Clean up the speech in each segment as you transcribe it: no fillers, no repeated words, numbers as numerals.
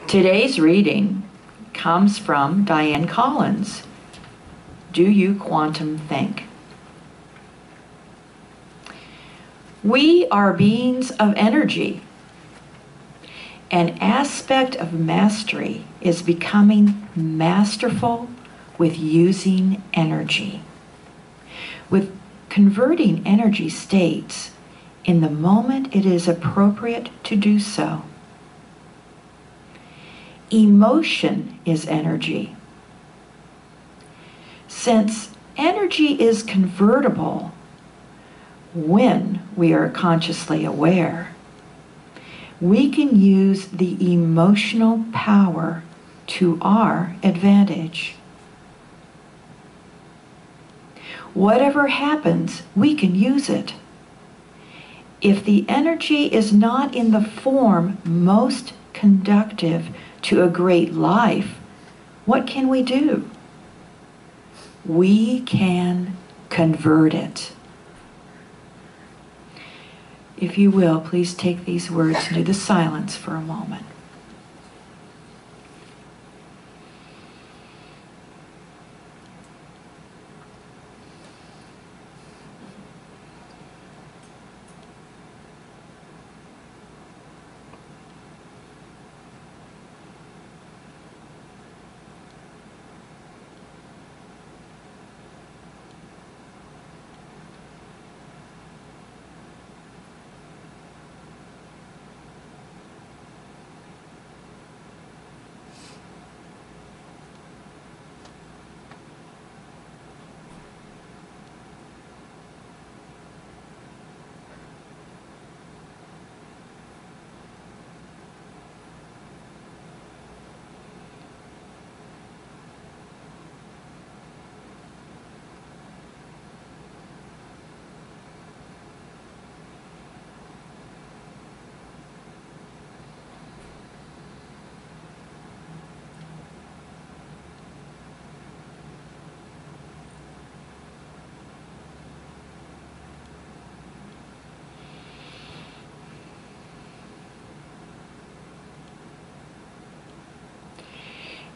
Today's reading comes from Diane Collins. Do you quantum think? We are beings of energy. An aspect of mastery is becoming masterful with using energy, with converting energy states in the moment it is appropriate to do so. Emotion is energy. Since energy is convertible when we are consciously aware, we can use the emotional power to our advantage. Whatever happens, we can use it. If the energy is not in the form most conducive to a great life, what can we do? We can convert it. If you will, please take these words into the silence for a moment.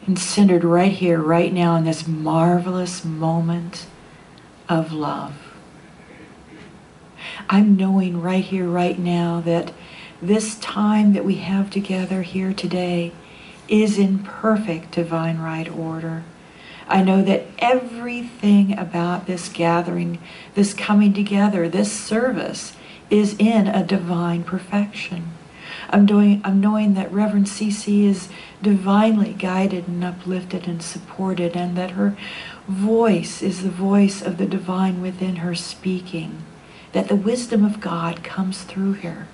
And centered right here, right now, in this marvelous moment of love. I'm knowing right here, right now, that this time that we have together here today is in perfect divine right order. I know that everything about this gathering, this coming together, this service is in a divine perfection. I'm knowing that Reverend Cece is divinely guided and uplifted and supported, and that her voice is the voice of the divine within her speaking, that the wisdom of God comes through her.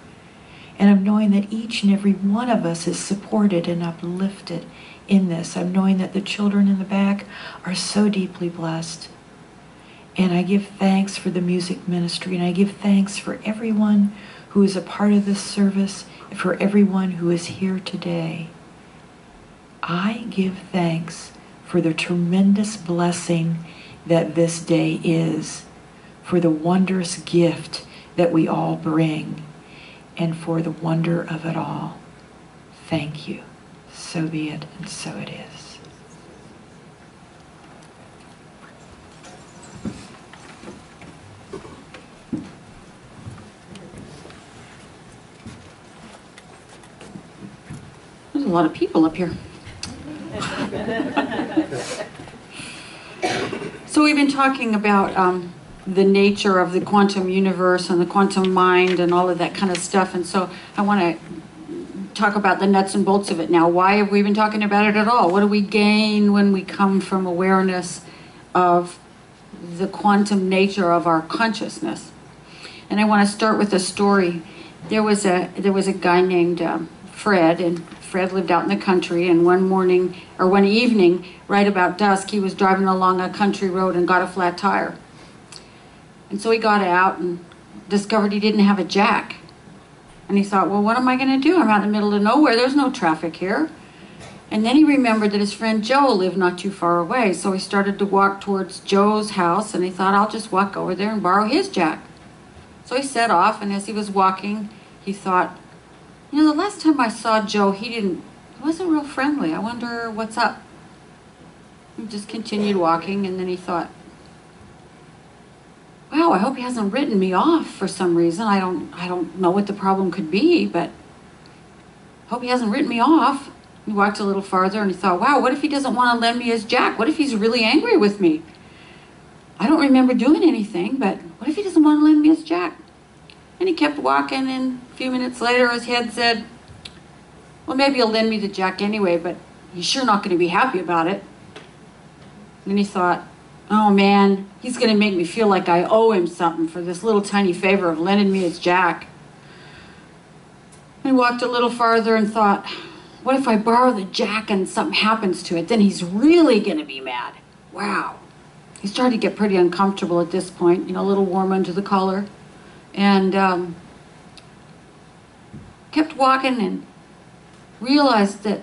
And I'm knowing that each and every one of us is supported and uplifted in this. I'm knowing that the children in the back are so deeply blessed. And I give thanks for the music ministry, and I give thanks for everyone who is a part of this service, for everyone who is here today. I give thanks for the tremendous blessing that this day is, for the wondrous gift that we all bring, and for the wonder of it all. Thank you. So be it, and so it is. There's a lot of people up here. So we've been talking about the nature of the quantum universe and the quantum mind and all of that kind of stuff. And so I want to talk about the nuts and bolts of it now. Why have we been talking about it at all? What do we gain when we come from awareness of the quantum nature of our consciousness? And I want to start with a story. There was a guy named Fred, and Fred lived out in the country, and one evening, right about dusk, he was driving along a country road and got a flat tire. And so he got out and discovered he didn't have a jack. And he thought, well, what am I going to do? I'm out in the middle of nowhere. There's no traffic here. And then he remembered that his friend Joe lived not too far away. So he started to walk towards Joe's house, and he thought, I'll just walk over there and borrow his jack. So he set off, and as he was walking, he thought, you know, the last time I saw Joe, he didn't he wasn't real friendly. I wonder what's up. He just continued walking, and then he thought, wow, I hope he hasn't written me off for some reason. I don't know what the problem could be, but I hope he hasn't written me off. He walked a little farther and he thought, wow, what if he doesn't want to lend me his jack? What if he's really angry with me? I don't remember doing anything, but what if he doesn't want to lend me his jack? And he kept walking, and a few minutes later his head said, well, maybe he'll lend me the jack anyway, but he's sure not going to be happy about it. And then he thought, oh man, he's going to make me feel like I owe him something for this little tiny favor of lending me his jack. And he walked a little farther and thought, what if I borrow the jack and something happens to it? Then he's really going to be mad. Wow. He started to get pretty uncomfortable at this point, a little warm under the collar. And kept walking and realized that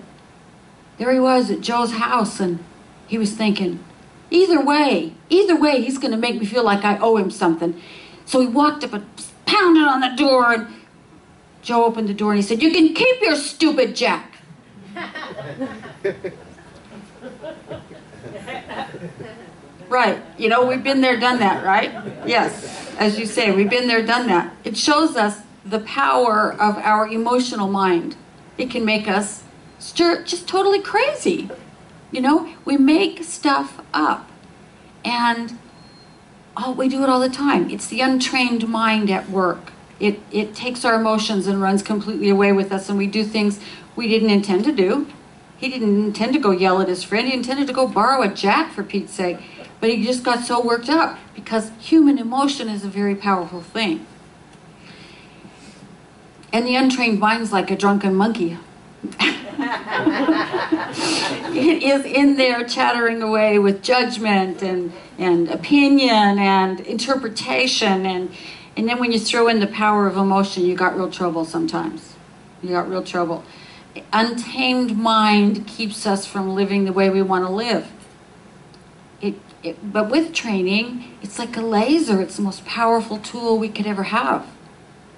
there he was at Joe's house, and he was thinking, either way, he's going to make me feel like I owe him something. So he walked up and pounded on the door, and Joe opened the door and he said, you can keep your stupid jack. Right, we've been there, done that, right? Yes, as you say, we've been there, done that. It shows us the power of our emotional mind. It can make us just totally crazy. We make stuff up, and we do it all the time. It's the untrained mind at work. It takes our emotions and runs completely away with us, and we do things we didn't intend to do. He didn't intend to go yell at his friend. He intended to go borrow a jack, for Pete's sake. But he just got so worked up, because human emotion is a very powerful thing. And the untrained mind is like a drunken monkey. It is in there chattering away with judgment and opinion and interpretation. And then when you throw in the power of emotion, you got real trouble sometimes. You got real trouble. Untamed mind keeps us from living the way we want to live. But with training, it's like a laser. It's the most powerful tool we could ever have.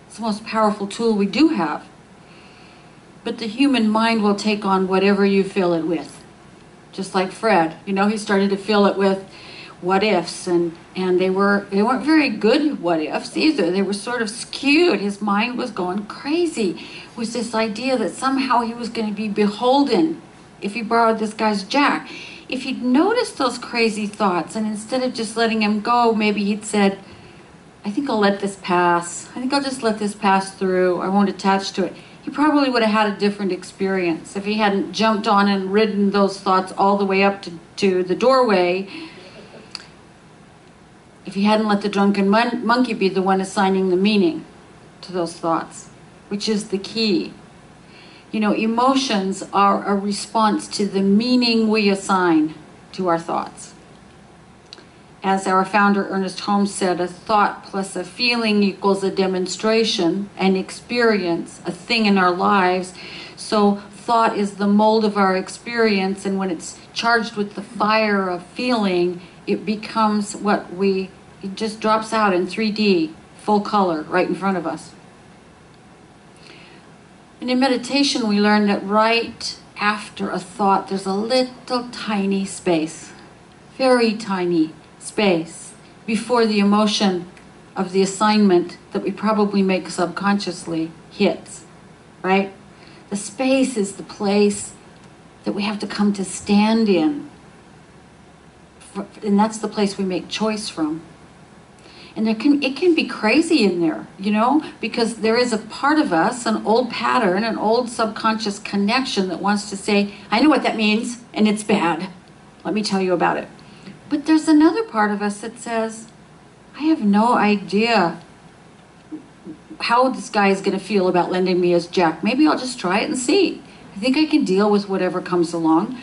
It's the most powerful tool we do have. But the human mind will take on whatever you fill it with. Just like Fred, he started to fill it with what ifs, and they weren't very good what ifs either. They were sort of skewed. His mind was going crazy. It was this idea that somehow he was going to be beholden if he borrowed this guy's jack. If he'd noticed those crazy thoughts, and instead of just letting him go, maybe he'd said, I think I'll let this pass. I think I'll just let this pass through. I won't attach to it. He probably would have had a different experience if he hadn't jumped on and ridden those thoughts all the way up to the doorway. If he hadn't let the drunken monkey be the one assigning the meaning to those thoughts, which is the key. Emotions are a response to the meaning we assign to our thoughts. As our founder Ernest Holmes said, a thought plus a feeling equals a demonstration, an experience, a thing in our lives. So thought is the mold of our experience, and when it's charged with the fire of feeling, it becomes it just drops out in 3D, full color, right in front of us. And in meditation, we learn that right after a thought, there's a little tiny space, very tiny space, before the emotion of the assignment that we probably make subconsciously hits, right? The space is the place that we have to come to stand in. And that's the place we make choice from. And it can be crazy in there, because there is a part of us, an old pattern, an old subconscious connection that wants to say, I know what that means, and it's bad. Let me tell you about it. But there's another part of us that says, I have no idea how this guy is going to feel about lending me his jack. Maybe I'll just try it and see. I think I can deal with whatever comes along.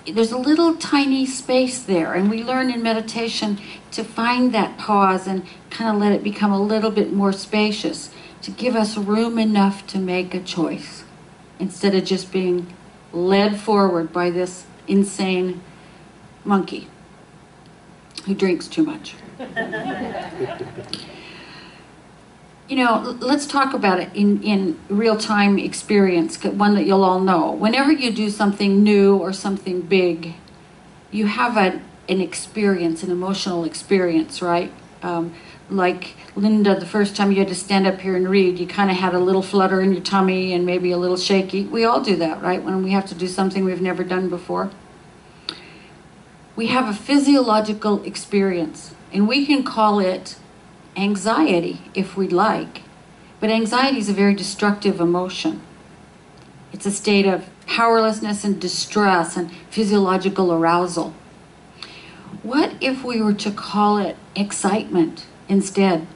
There's a little tiny space there, and we learn in meditation to find that pause and kind of let it become a little bit more spacious, to give us room enough to make a choice instead of just being led forward by this insane monkey who drinks too much. Let's talk about it in real-time experience, one that you'll all know. Whenever you do something new or something big, you have an experience, an emotional experience, right? Like Linda, the first time you had to stand up here and read, you kind of had a little flutter in your tummy and maybe a little shaky. We all do that, right? When we have to do something we've never done before. We have a physiological experience, and we can call it anxiety if we'd like. But anxiety is a very destructive emotion. It's a state of powerlessness and distress and physiological arousal. What if we were to call it excitement instead?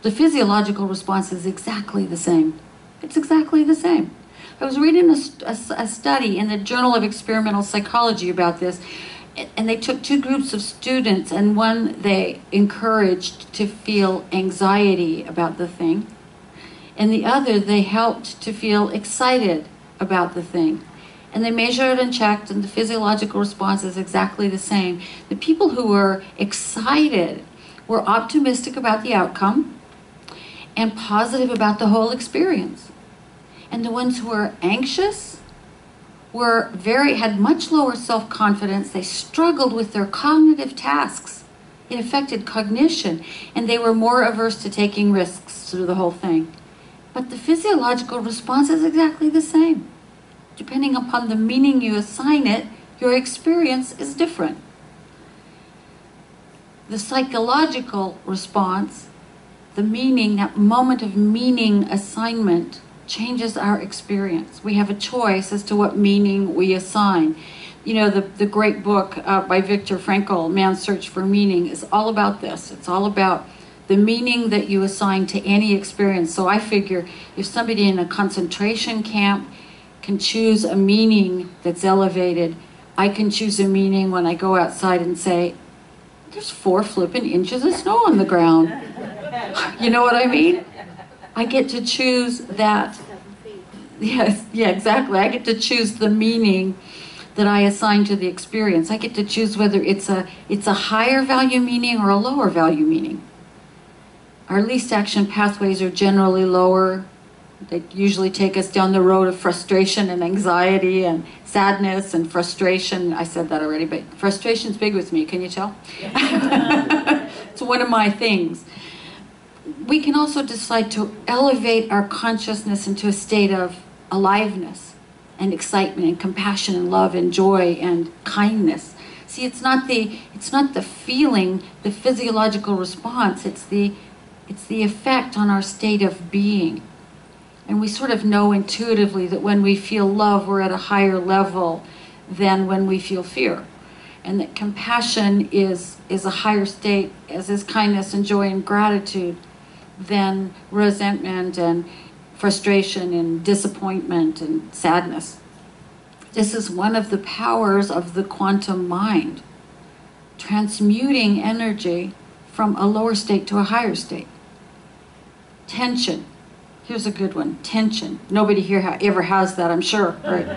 The physiological response is exactly the same. It's exactly the same. I was reading a study in the Journal of Experimental Psychology about this, and they took two groups of students, and one they encouraged to feel anxiety about the thing, and the other they helped to feel excited about the thing. And they measured and checked, and the physiological response is exactly the same. The people who were excited were optimistic about the outcome and positive about the whole experience. And the ones who were anxious had much lower self-confidence. They struggled with their cognitive tasks. It affected cognition, and they were more averse to taking risks through the whole thing. But the physiological response is exactly the same. Depending upon the meaning you assign it, your experience is different. The psychological response, the meaning, that moment of meaning assignment, changes our experience. We have a choice as to what meaning we assign. The great book by Viktor Frankl, Man's Search for Meaning, is all about this. It's all about the meaning that you assign to any experience. So I figure if somebody in a concentration camp can choose a meaning that's elevated, I can choose a meaning when I go outside and say, there's 4 flippin' inches of snow on the ground. You know what I mean? I get to choose that. Yes, yeah, exactly. I get to choose the meaning that I assign to the experience. I get to choose whether it's a higher value meaning or a lower value meaning. Our least action pathways are generally lower. They usually take us down the road of frustration and anxiety and sadness and frustration. I said that already, but frustration's big with me, can you tell? It's one of my things. We can also decide to elevate our consciousness into a state of aliveness and excitement and compassion and love and joy and kindness. See, it's not the feeling, the physiological response, it's the effect on our state of being. And we sort of know intuitively that when we feel love, we're at a higher level than when we feel fear. And that compassion is a higher state, as is kindness and joy and gratitude, than resentment and frustration and disappointment and sadness. This is one of the powers of the quantum mind, transmuting energy from a lower state to a higher state. Tension. Here's a good one. Tension. Nobody here ever has that, I'm sure. Right?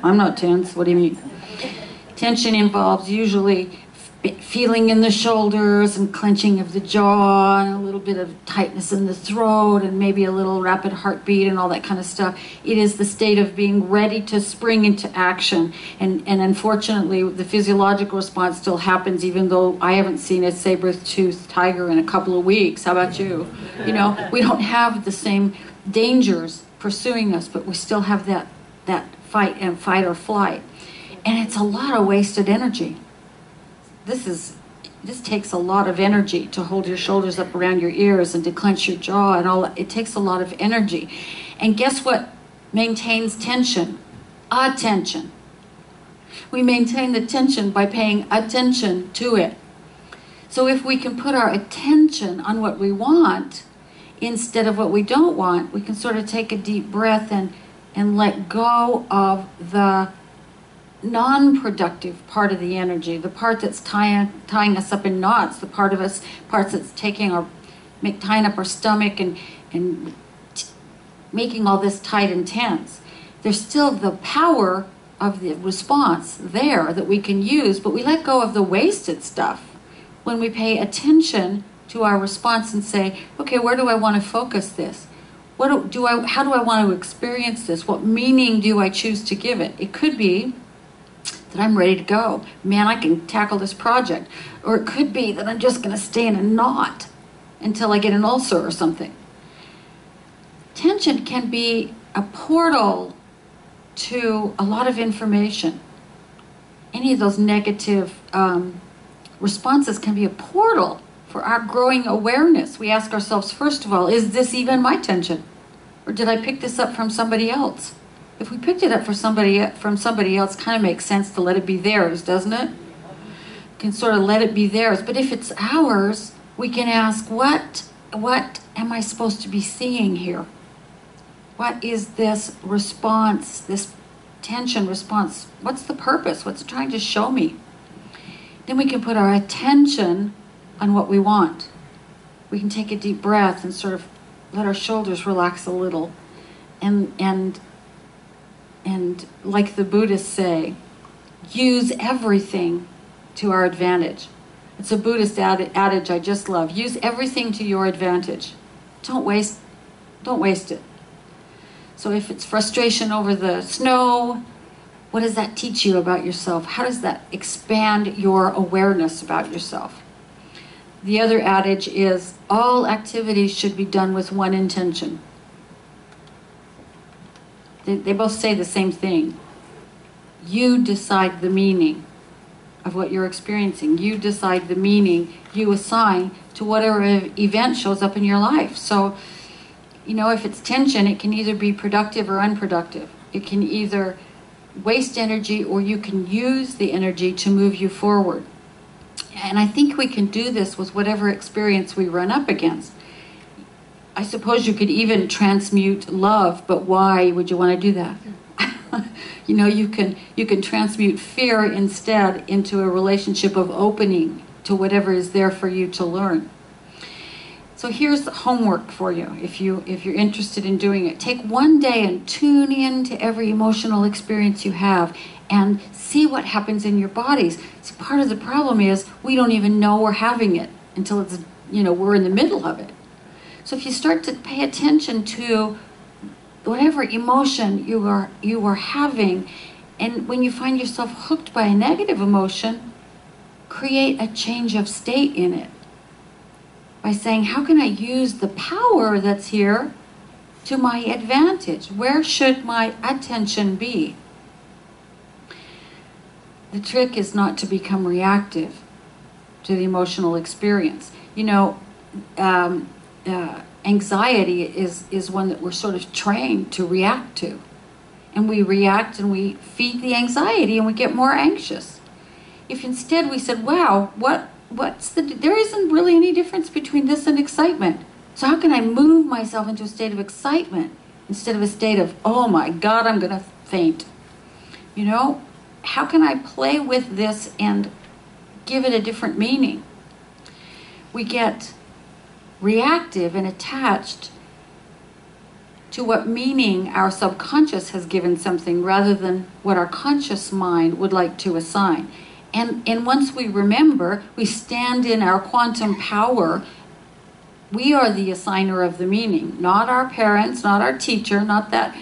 I'm not tense. What do you mean? Tension involves usually feeling in the shoulders and clenching of the jaw and a little bit of tightness in the throat and maybe a little rapid heartbeat and all that kind of stuff. It is the state of being ready to spring into action. And unfortunately, the physiological response still happens even though I haven't seen a saber-toothed tiger in a couple of weeks. How about you? We don't have the same dangers pursuing us, but we still have that fight or flight. And it's a lot of wasted energy. This takes a lot of energy to hold your shoulders up around your ears and to clench your jaw and all that. It takes a lot of energy. And guess what maintains tension? Attention. We maintain the tension by paying attention to it. So if we can put our attention on what we want instead of what we don't want, we can sort of take a deep breath and let go of the non-productive part of the energy, the part that's tying us up in knots, the parts that's tying up our stomach and making all this tight and tense. There's still the power of the response there that we can use, but we let go of the wasted stuff when we pay attention to our response and say, okay, where do I want to focus this? How do I want to experience this? What meaning do I choose to give it? It could be that I'm ready to go. Man, I can tackle this project. Or it could be that I'm just going to stay in a knot until I get an ulcer or something. Tension can be a portal to a lot of information. Any of those negative responses can be a portal for our growing awareness. We ask ourselves, first of all, is this even my tension? Or did I pick this up from somebody else? If we picked it up from somebody else, kind of makes sense to let it be theirs, doesn't it? Can sort of let it be theirs. But if it's ours, we can ask, what am I supposed to be seeing here? What is this response, this tension response? What's the purpose? What's it trying to show me? Then we can put our attention on what we want. We can take a deep breath and sort of let our shoulders relax a little. And like the Buddhists say, use everything to our advantage. It's a Buddhist adage I just love. Use everything to your advantage. Don't waste it. So if it's frustration over the snow, what does that teach you about yourself? How does that expand your awareness about yourself? The other adage is, all activities should be done with one intention. They both say the same thing. You decide the meaning of what you're experiencing. You decide the meaning you assign to whatever event shows up in your life. So, if it's tension, it can either be productive or unproductive. It can either waste energy, or you can use the energy to move you forward. And I think we can do this with whatever experience we run up against. I suppose you could even transmute love, but why would you want to do that? You can transmute fear instead into a relationship of opening to whatever is there for you to learn. So here's the homework for you, if you're interested in doing it. Take one day and tune in to every emotional experience you have and see what happens in your bodies. So part of the problem is we don't even know we're having it until it's, we're in the middle of it. So if you start to pay attention to whatever emotion you are having, and when you find yourself hooked by a negative emotion, create a change of state in it by saying, how can I use the power that's here to my advantage? Where should my attention be? The trick is not to become reactive to the emotional experience. Anxiety is one that we're sort of trained to react to. And we react and we feed the anxiety and we get more anxious. If instead we said, wow, there isn't really any difference between this and excitement. So how can I move myself into a state of excitement instead of a state of, oh my God, I'm going to faint? How can I play with this and give it a different meaning? We get reactive and attached to what meaning our subconscious has given something rather than what our conscious mind would like to assign. And once we remember, we stand in our quantum power. We are the assigner of the meaning, not our parents, not our teacher, not that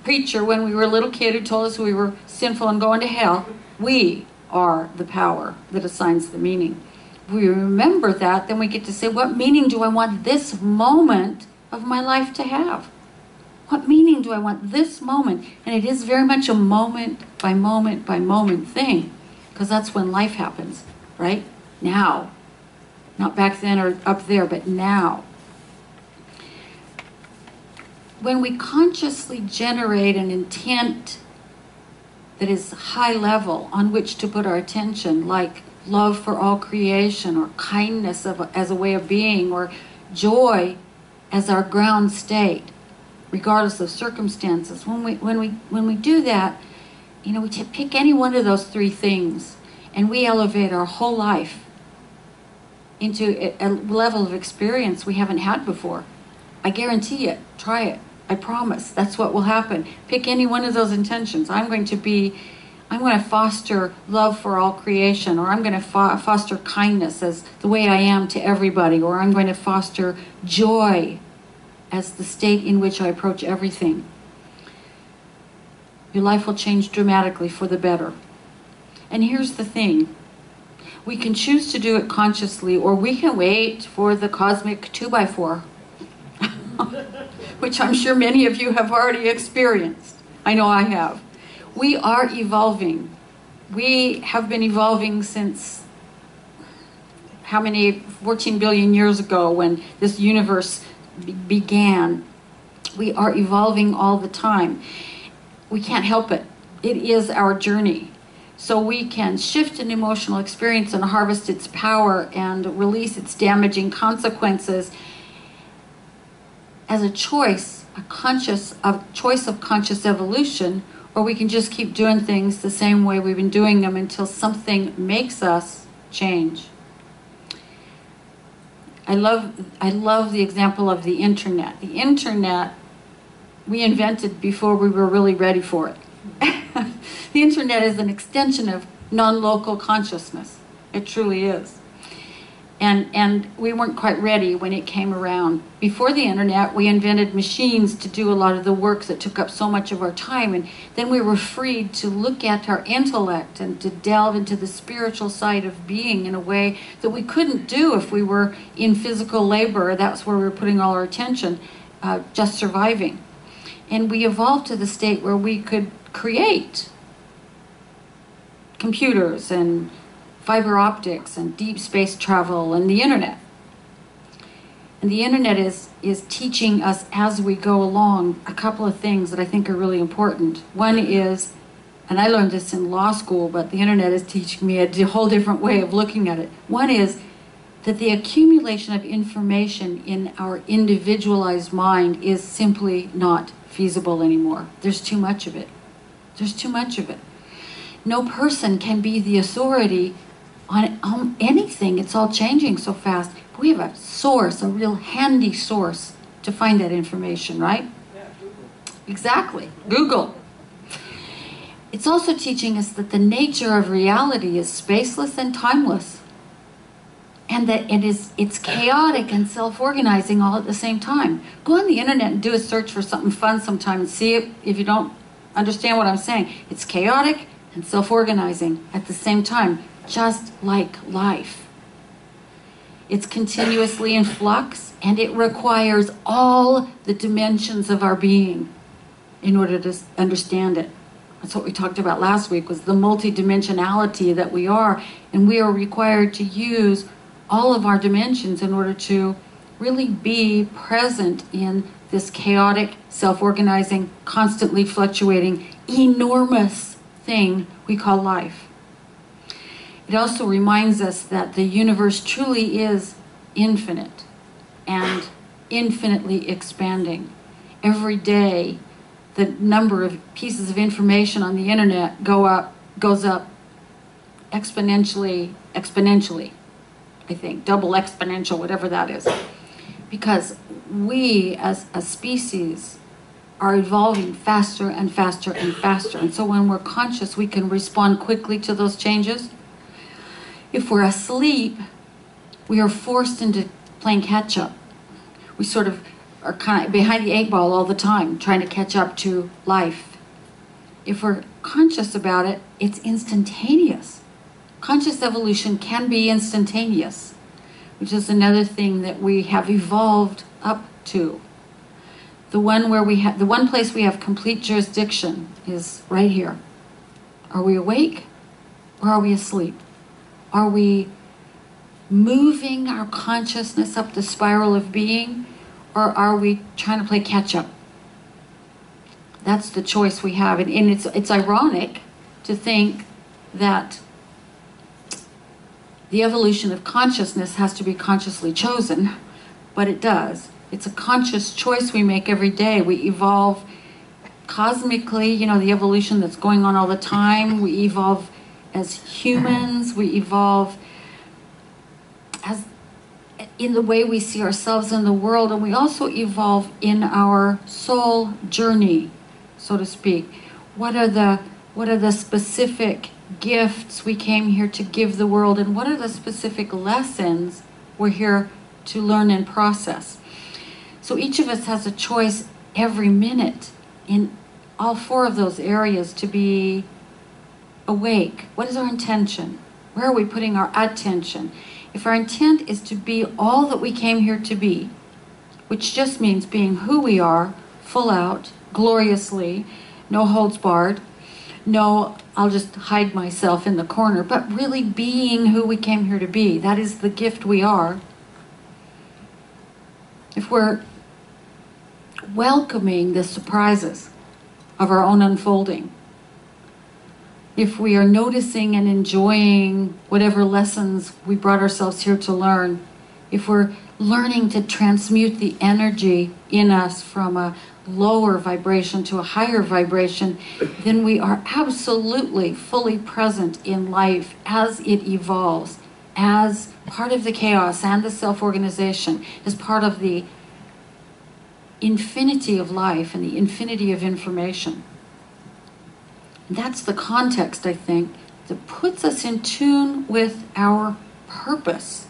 preacher when we were a little kid who told us we were sinful and going to hell. We are the power that assigns the meaning. If we remember that, then we get to say, what meaning do I want this moment of my life to have? What meaning do I want this moment? And it is very much a moment by moment by moment thing, because that's when life happens, right? Now. Not back then or up there, but now. When we consciously generate an intent that is high level on which to put our attention, like love for all creation, or kindness as a way of being, or joy as our ground state, regardless of circumstances. When we do that, we pick any one of those three things, and we elevate our whole life into a level of experience we haven't had before. I guarantee it. Try it. I promise. That's what will happen. Pick any one of those intentions. I'm going to be I'm going to foster love for all creation, or I'm going to foster kindness as the way I am to everybody, or I'm going to foster joy as the state in which I approach everything. Your life will change dramatically for the better. And here's the thing. We can choose to do it consciously, or we can wait for the cosmic 2x4, which I'm sure many of you have already experienced. I know I have. We are evolving. We have been evolving since how many, 14 billion years ago when this universe began. We are evolving all the time. We can't help it. It is our journey. So we can shift an emotional experience and harvest its power and release its damaging consequences as a choice, a choice of conscious evolution, or we can just keep doing things the same way we've been doing them until something makes us change. I love the example of the internet. The internet we invented before we were really ready for it. The internet is an extension of non-local consciousness. It truly is. And we weren't quite ready when it came around. Before the internet, we invented machines to do a lot of the work that took up so much of our time. And then we were freed to look at our intellect and to delve into the spiritual side of being in a way that we couldn't do if we were in physical labor. That's where we were putting all our attention, just surviving. And we evolved to the state where we could create computers and fiber optics and deep space travel and the internet. And the internet is teaching us as we go along a couple of things that I think are really important. One is, and I learned this in law school, but the internet is teaching me a whole different way of looking at it. One is that the accumulation of information in our individualized mind is simply not feasible anymore. There's too much of it. There's too much of it. No person can be the authority on anything. It's all changing so fast. But we have a source, a real handy source to find that information, right? Yeah, Google. Exactly. Google. It's also teaching us that the nature of reality is spaceless and timeless. And that it's chaotic and self-organizing all at the same time. Go on the internet and do a search for something fun sometime and see it if you don't understand what I'm saying. It's chaotic and self-organizing at the same time, just like life. It's continuously in flux, and it requires all the dimensions of our being in order to understand it. That's what we talked about last week, was the multidimensionality that we are, and we are required to use all of our dimensions in order to really be present in this chaotic, self-organizing, constantly fluctuating, enormous thing we call life. It also reminds us that the universe truly is infinite and infinitely expanding. Every day, the number of pieces of information on the internet goes up exponentially, I think, double exponential, whatever that is. Because we, as a species, are evolving faster and faster and faster. And so when we're conscious, we can respond quickly to those changes. If we're asleep, we are forced into playing catch-up. We sort of are kind of behind the 8 ball all the time, trying to catch up to life. If we're conscious about it, it's instantaneous. Conscious evolution can be instantaneous, which is another thing that we have evolved up to. The one place we have complete jurisdiction is right here. Are we awake or are we asleep? Are we moving our consciousness up the spiral of being, or are we trying to play catch up? That's the choice we have. And it's ironic to think that the evolution of consciousness has to be consciously chosen, but it does. It's a conscious choice we make every day. We evolve cosmically, the evolution that's going on all the time. We evolve as humans. We evolve as in the way we see ourselves in the world, and we also evolve in our soul journey, so to speak. What are the What are the specific gifts we came here to give the world? And what are the specific lessons we're here to learn and process? So each of us has a choice every minute in all four of those areas to be awake. What is our intention? Where are we putting our attention? If our intent is to be all that we came here to be, which just means being who we are, full out, gloriously, no holds barred, no, I'll just hide myself in the corner, but really being who we came here to be. That is the gift we are. If we're welcoming the surprises of our own unfolding, if we are noticing and enjoying whatever lessons we brought ourselves here to learn, if we're learning to transmute the energy in us from a lower vibration to a higher vibration, then we are absolutely fully present in life as it evolves, as part of the chaos and the self-organization, as part of the infinity of life and the infinity of information. That's the context, I think, that puts us in tune with our purpose,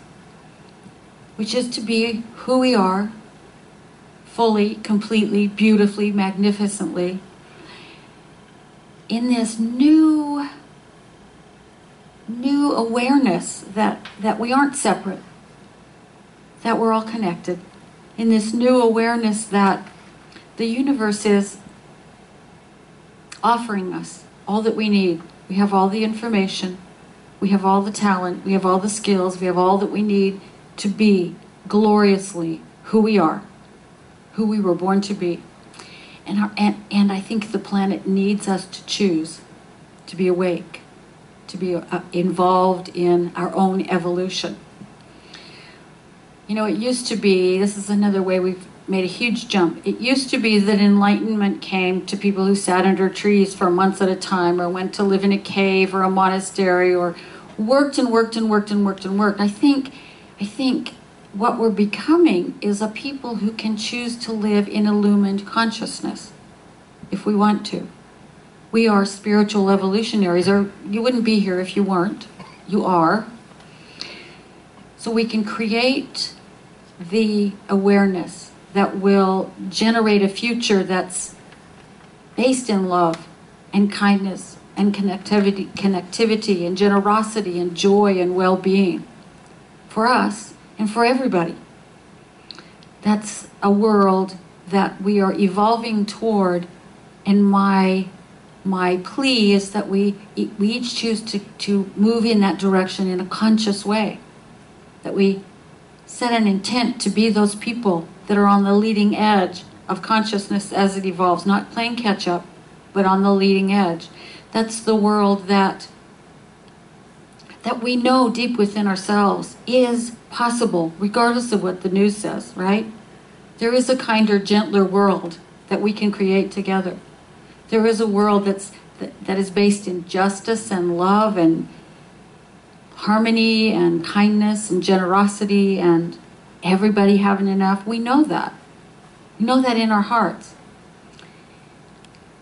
which is to be who we are, fully, completely, beautifully, magnificently, in this new awareness that we aren't separate, that we're all connected, in this new awareness that the universe is offering us all that we need. We have all the information, we have all the talent, we have all the skills, we have all that we need to be gloriously who we are, who we were born to be. And I think the planet needs us to choose to be awake, to be involved in our own evolution. You know, it used to be, this is another way we've made a huge jump. It used to be that enlightenment came to people who sat under trees for months at a time, or went to live in a cave or a monastery, or worked and worked and worked and worked and worked. I think what we're becoming is a people who can choose to live in illumined consciousness, if we want to. We are spiritual evolutionaries, or you wouldn't be here if you weren't. You are. So we can create the awareness that will generate a future that's based in love and kindness and connectivity and generosity and joy and well-being for us and for everybody. That's a world that we are evolving toward, and my plea is that we each choose to move in that direction in a conscious way, that we set an intent to be those people that are on the leading edge of consciousness as it evolves, not playing catch-up, but on the leading edge. That's the world that we know deep within ourselves is possible, regardless of what the news says, right? There is a kinder, gentler world that we can create together. There is a world that is based in justice and love and harmony and kindness and generosity and everybody having enough. We know that. We know that in our hearts.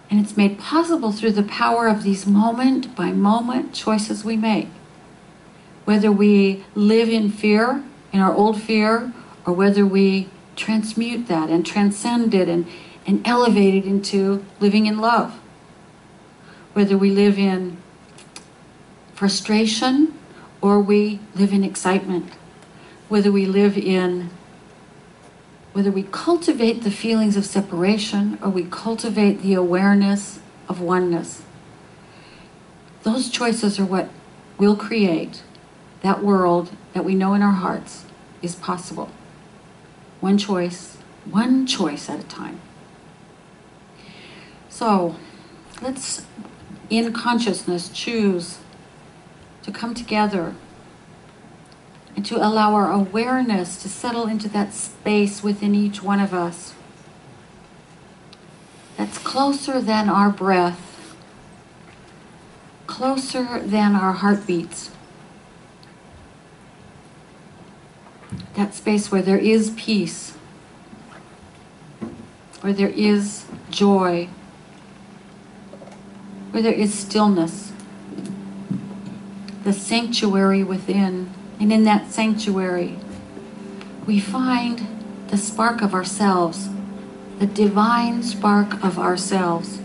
And it's made possible through the power of these moment-by-moment choices we make. Whether we live in fear, in our old fear, or whether we transmute that and transcend it and elevate it into living in love. Whether we live in frustration or we live in excitement. Whether we cultivate the feelings of separation or we cultivate the awareness of oneness. Those choices are what will create that world that we know in our hearts is possible. One choice at a time. So, let's, in consciousness, choose to come together and to allow our awareness to settle into that space within each one of us that's closer than our breath, closer than our heartbeats. That space where there is peace, where there is joy, where there is stillness, the sanctuary within. And in that sanctuary, we find the spark of ourselves, the divine spark of ourselves,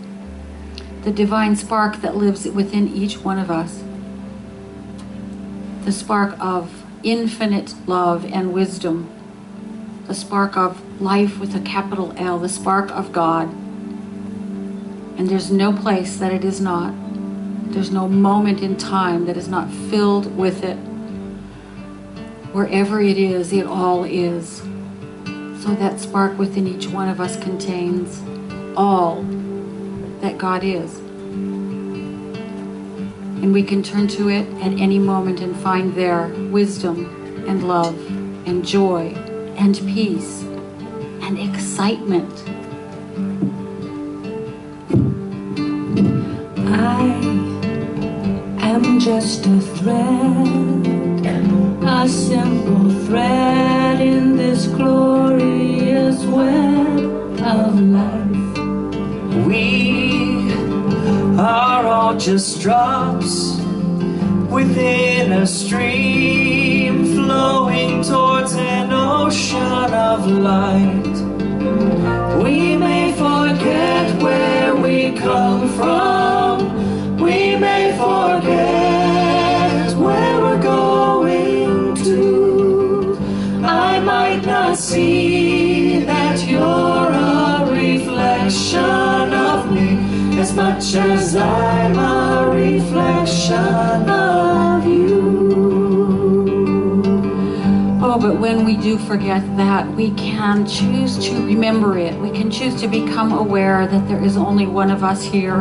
the divine spark that lives within each one of us, the spark of infinite love and wisdom, the spark of life with a capital L, the spark of God. And there's no place that it is not. There's no moment in time that is not filled with it. Wherever it is, it all is. So that spark within each one of us contains all that God is. And we can turn to it at any moment and find there wisdom and love and joy and peace and excitement. I am just a thread, a simple thread in this glorious web of life. We are all just drops within a stream flowing towards an ocean of light. We may forget where we come from, we may forget where we're going to. I might not see that you're a reflection of me as much as I'm a reflection of you. Oh, but when we do forget that, we can choose to remember it. We can choose to become aware that there is only one of us here.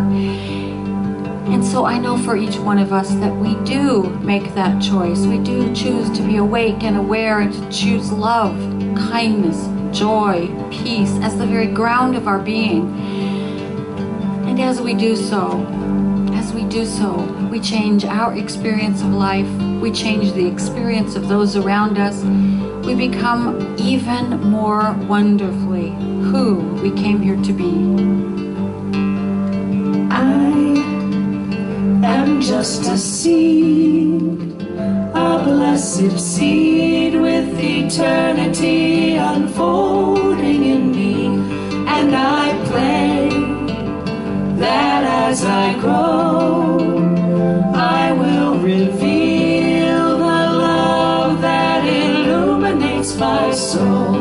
And so I know for each one of us that we do make that choice. We do choose to be awake and aware and to choose love, kindness, joy, peace as the very ground of our being. And as we do so, we change our experience of life. We change the experience of those around us. We become even more wonderfully who we came here to be. I am just a seed, a blessed seed with eternity unfolding in me. And I pray that as I grow, I will reveal the love that illuminates my soul.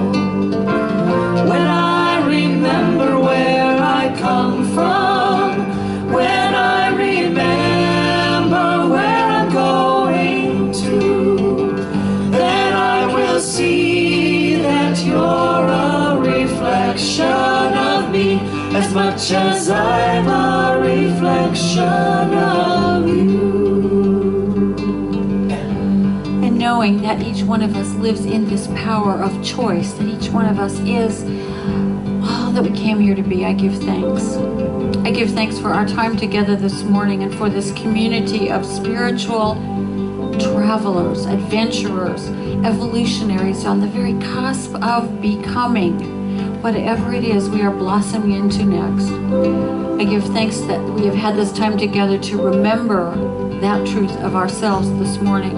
When I remember where I come from, when I remember where I'm going to, then I will see that you're a reflection of me as much as I'm a reflection of you. And knowing that each one of us lives in this power of choice, that each one of us is all that we came here to be, I give thanks. I give thanks for our time together this morning and for this community of spiritual travelers, adventurers, evolutionaries on the very cusp of becoming whatever it is we are blossoming into next. I give thanks that we have had this time together to remember that truth of ourselves this morning.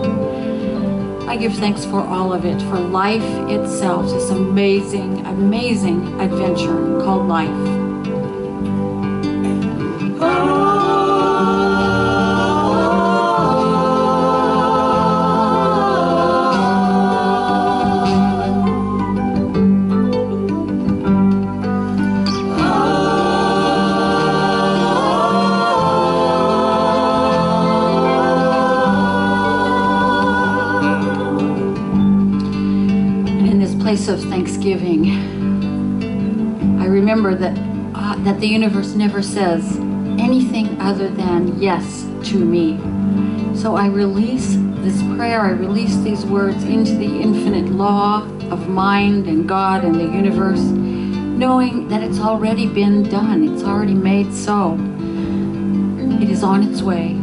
I give thanks for all of it, for life itself, this amazing, amazing adventure called life. Of thanksgiving, I remember that the universe never says anything other than yes to me. So I release this prayer, I release these words into the infinite law of mind and God and the universe, knowing that it's already been done, it's already made so. It is on its way.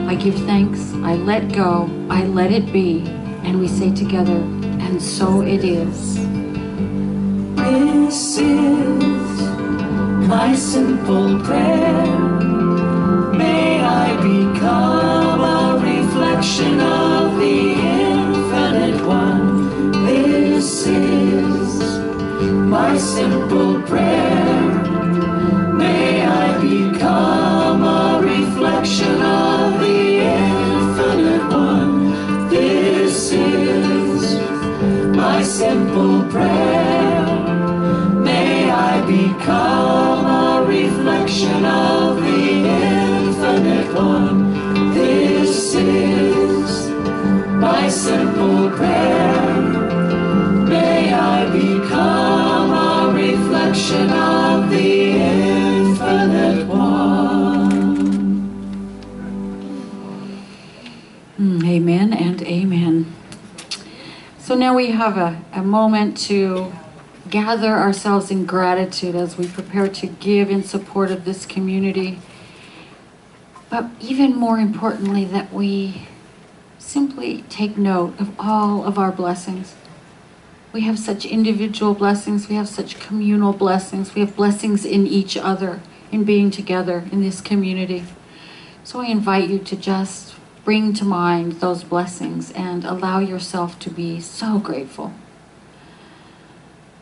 I give thanks, I let go, I let it be, and we say together, and so it is. This is my simple prayer. reflection of the infinite one. This is my simple prayer. May I become a reflection of the infinite one. This is my simple prayer. May I become a reflection of the infinite one. Amen and amen. So now we have a moment to gather ourselves in gratitude as we prepare to give in support of this community. But even more importantly, that we simply take note of all of our blessings. We have such individual blessings, we have such communal blessings, we have blessings in each other, in being together in this community. So I invite you to just bring to mind those blessings and allow yourself to be so grateful.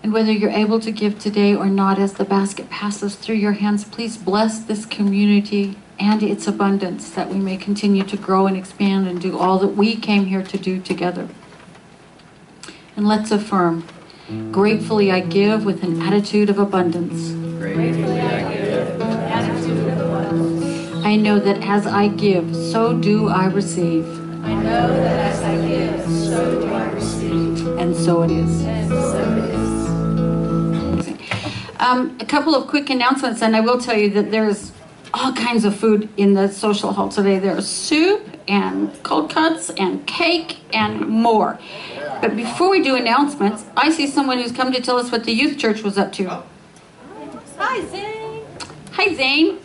And whether you're able to give today or not, as the basket passes through your hands, please bless this community and its abundance, that we may continue to grow and expand and do all that we came here to do together. And let's affirm, gratefully I give with an attitude of abundance. Gratefully I give with an attitude of abundance. I know that as I give, so do I receive. I know that as I give, so do I receive. And so it is. And so it is. A couple of quick announcements, and I will tell you that there's all kinds of food in the social hall today. There's soup and cold cuts and cake and more. But before we do announcements, I see someone who's come to tell us what the youth church was up to. Hi, Zane. Hi, Zane.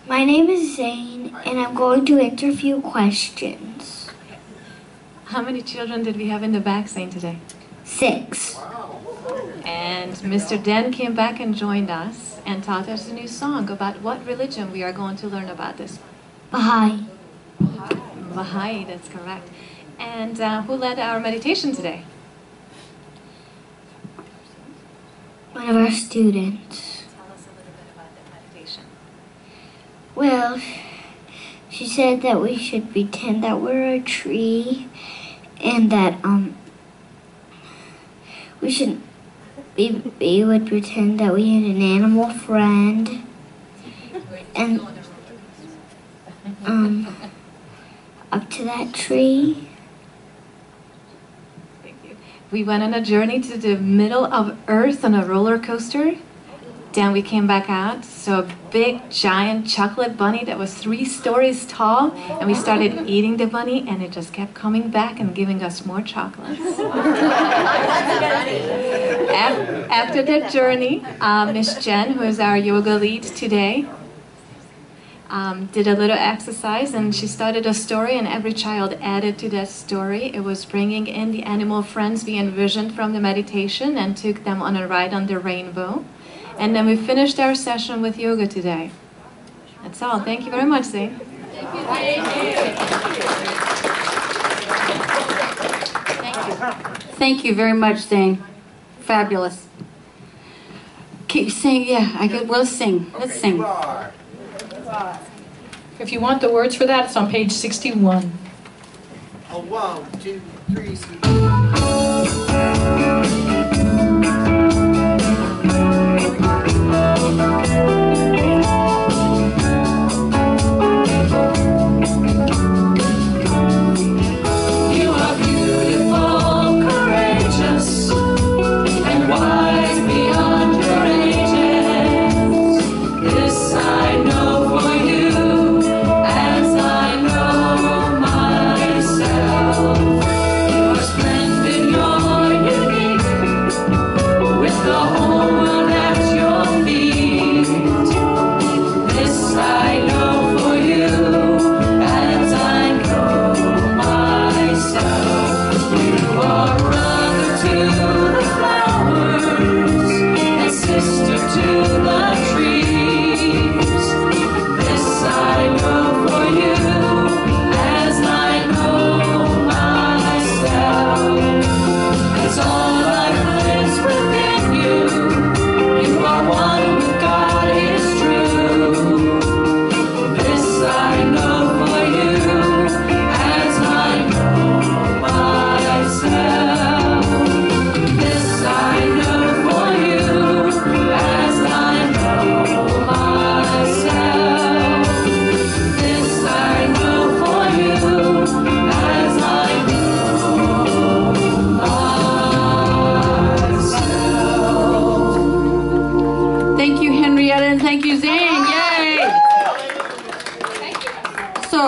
My name is Zane, and I'm going to interview questions. How many children did we have in the back saying today? 6. And Mr. Den came back and joined us and taught us a new song about what religion we are going to learn about this. Baha'i. Baha'i, that's correct. And who led our meditation today? One of our students. Tell us a little bit about that meditation. Well, she said that we should pretend that we're a tree, and that we should we would pretend that we had an animal friend, and up to that tree. Thank you. We went on a journey to the middle of Earth on a roller coaster. Then we came back out, saw a big, giant chocolate bunny that was 3 stories tall, and we started eating the bunny, and it just kept coming back and giving us more chocolates. After that journey, Miss Jen, who is our yoga lead today, did a little exercise, and she started a story, and every child added to that story. It was bringing in the animal friends we envisioned from the meditation and took them on a ride on the rainbow. And then we finished our session with yoga today. That's all. Thank you very much, Zane. Thank you very much, Zane. Fabulous. Keep singing. Yeah, we'll sing. Let's sing. If you want the words for that, it's on page 61. 1, 2, 3, You are beautiful, courageous, and wise beyond your ages. This I know for you, as I know myself. You are splendid, you're unique,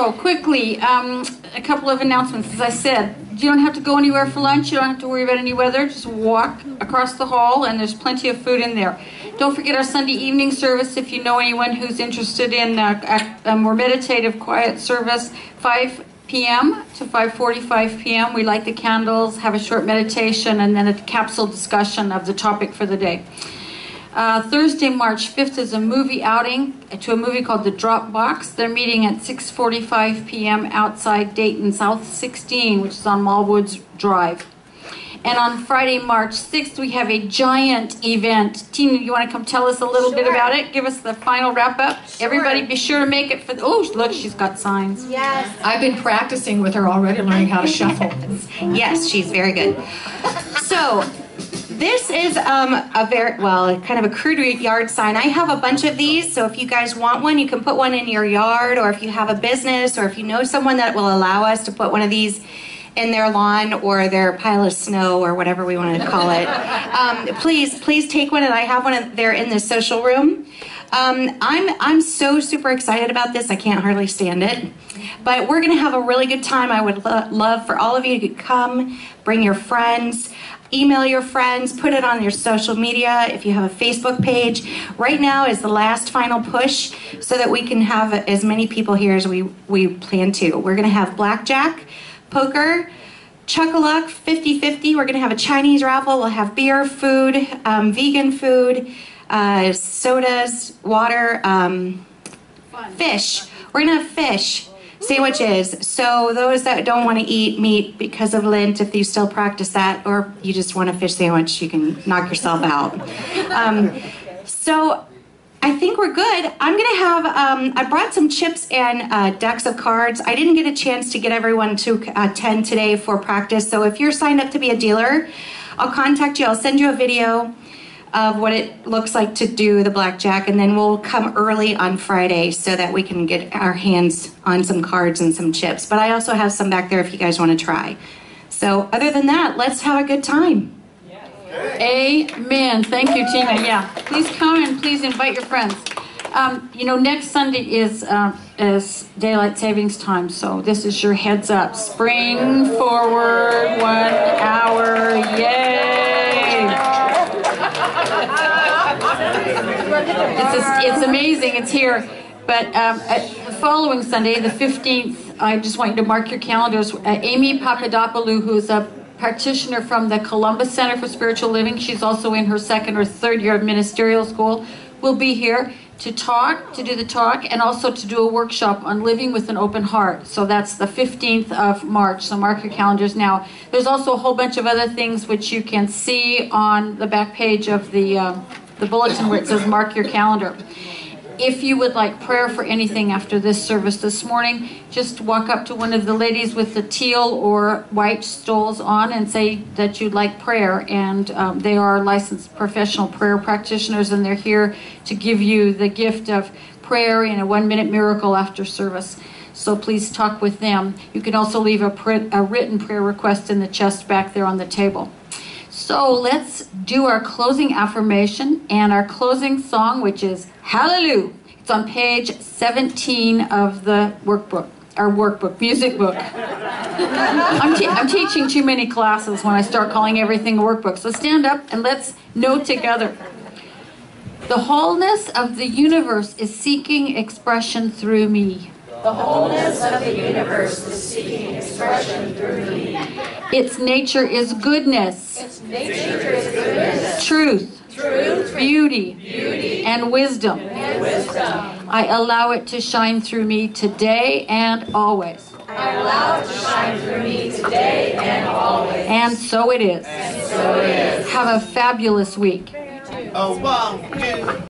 So, quickly, a couple of announcements. As I said, you don't have to go anywhere for lunch. You don't have to worry about any weather. Just walk across the hall, and there's plenty of food in there. Don't forget our Sunday evening service. If you know anyone who's interested in a more meditative, quiet service, 5 p.m. to 5:45 p.m. We light the candles, have a short meditation, and then a capsule discussion of the topic for the day. Thursday, March 5th is a movie outing to a movie called The Dropbox. They're meeting at 6:45 p.m. outside Dayton, South 16, which is on Mallwoods Drive. And on Friday, March 6th, we have a giant event. Tina, you want to come tell us a little bit about it? Give us the final wrap-up. Sure. Everybody be sure to make it for... Oh, look, she's got signs. Yes. I've been practicing with her already, learning how to shuffle. Yes, she's very good. So... this is a very, well, kind of a crude yard sign. I have a bunch of these, so if you guys want one, you can put one in your yard, or if you have a business, or if you know someone that will allow us to put one of these in their lawn or their pile of snow or whatever we want to call it. Please take one, and I have one there in the social room. I'm so super excited about this. I can't hardly stand it. But we're going to have a really good time. I would love for all of you to come, bring your friends, email your friends, put it on your social media. If you have a Facebook page, right now is the last final push so that we can have as many people here as we plan to. We're going to have blackjack, poker, chuck-a-luck, 50-50. We're going to have a Chinese raffle. We'll have beer, food, vegan food, sodas, water, fish. We're going to have fish sandwiches. So those that don't want to eat meat because of Lent, if you still practice that, or you just want a fish sandwich, you can knock yourself out. So I think we're good. I'm going to have, I brought some chips and decks of cards. I didn't get a chance to get everyone to attend today for practice. So if you're signed up to be a dealer, I'll contact you. I'll send you a video of what it looks like to do the blackjack, and then we'll come early on Friday so that we can get our hands on some cards and some chips. But I also have some back there if you guys want to try. So other than that, let's have a good time. Amen. Thank you, Tina. Yeah, please come and please invite your friends. You know, next Sunday is daylight savings time, so this is your heads up. Spring forward 1 hour. Yay! It's amazing. It's here. But the following Sunday, the 15th, I just want you to mark your calendars. Amy Papadopoulou, who's a practitioner from the Columbus Center for Spiritual Living, she's also in her 2nd or 3rd year of ministerial school, will be here to do the talk, and also to do a workshop on living with an open heart. So that's the 15th of March. So mark your calendars now. There's also a whole bunch of other things which you can see on the back page of the bulletin where it says mark your calendar. If you would like prayer for anything after this service this morning, just walk up to one of the ladies with the teal or white stoles on and say that you'd like prayer. And they are licensed professional prayer practitioners, and they're here to give you the gift of prayer in a 1-minute miracle after service. So please talk with them. You can also leave a written prayer request in the chest back there on the table. So let's do our closing affirmation and our closing song, which is Hallelujah. It's on page 17 of the workbook, our workbook, music book. I'm teaching too many classes when I start calling everything a workbook. So stand up and let's note together. The wholeness of the universe is seeking expression through me. The wholeness of the universe is seeking expression through me. Its nature is goodness. Its nature is goodness. Truth. Truth. Beauty. And wisdom. I allow it to shine through me today and always. I allow it to shine through me today and always. And so it is. And so it is. Have a fabulous week. Oh, 1, 2.